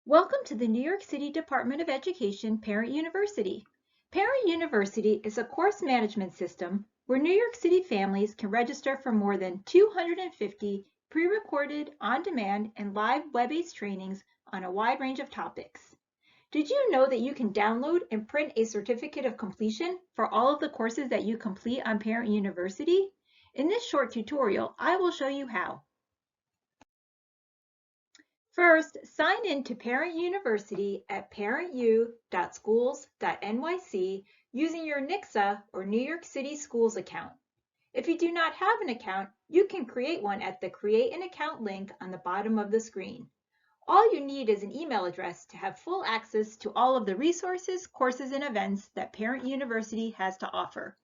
Welcome to the New York City Department of Education Parent University. Parent University is a course management system where New York City families can register for more than 250 pre-recorded, on-demand, and live web-based trainings on a wide range of topics. Did you know that you can download and print a certificate of completion for all of the courses that you complete on Parent University? In this short tutorial, I will show you how. First, sign in to Parent University at parentu.schools.nyc using your NYCDOE or New York City Schools account. If you do not have an account, you can create one at the Create an Account link on the bottom of the screen. All you need is an email address to have full access to all of the resources, courses, and events that Parent University has to offer.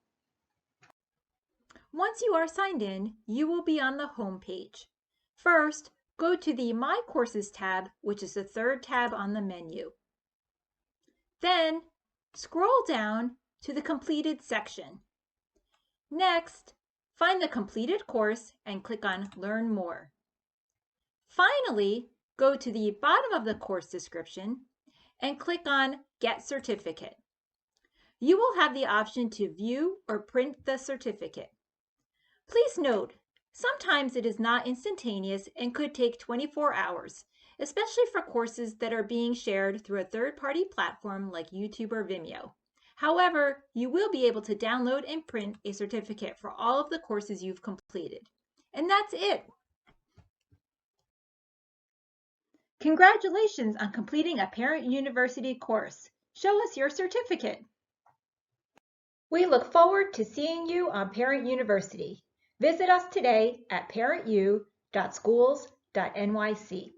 Once you are signed in, you will be on the home page. First, go to the My Courses tab, which is the third tab on the menu. Then, scroll down to the Completed section. Next, find the completed course and click on Learn More. Finally, go to the bottom of the course description and click on Get Certificate. You will have the option to view or print the certificate. Please note, sometimes it is not instantaneous and could take 24 hours, especially for courses that are being shared through a third-party platform like YouTube or Vimeo. However, you will be able to download and print a certificate for all of the courses you've completed. And that's it. Congratulations on completing a Parent University course. Show us your certificate. We look forward to seeing you on Parent University. Visit us today at parentu.schools.nyc.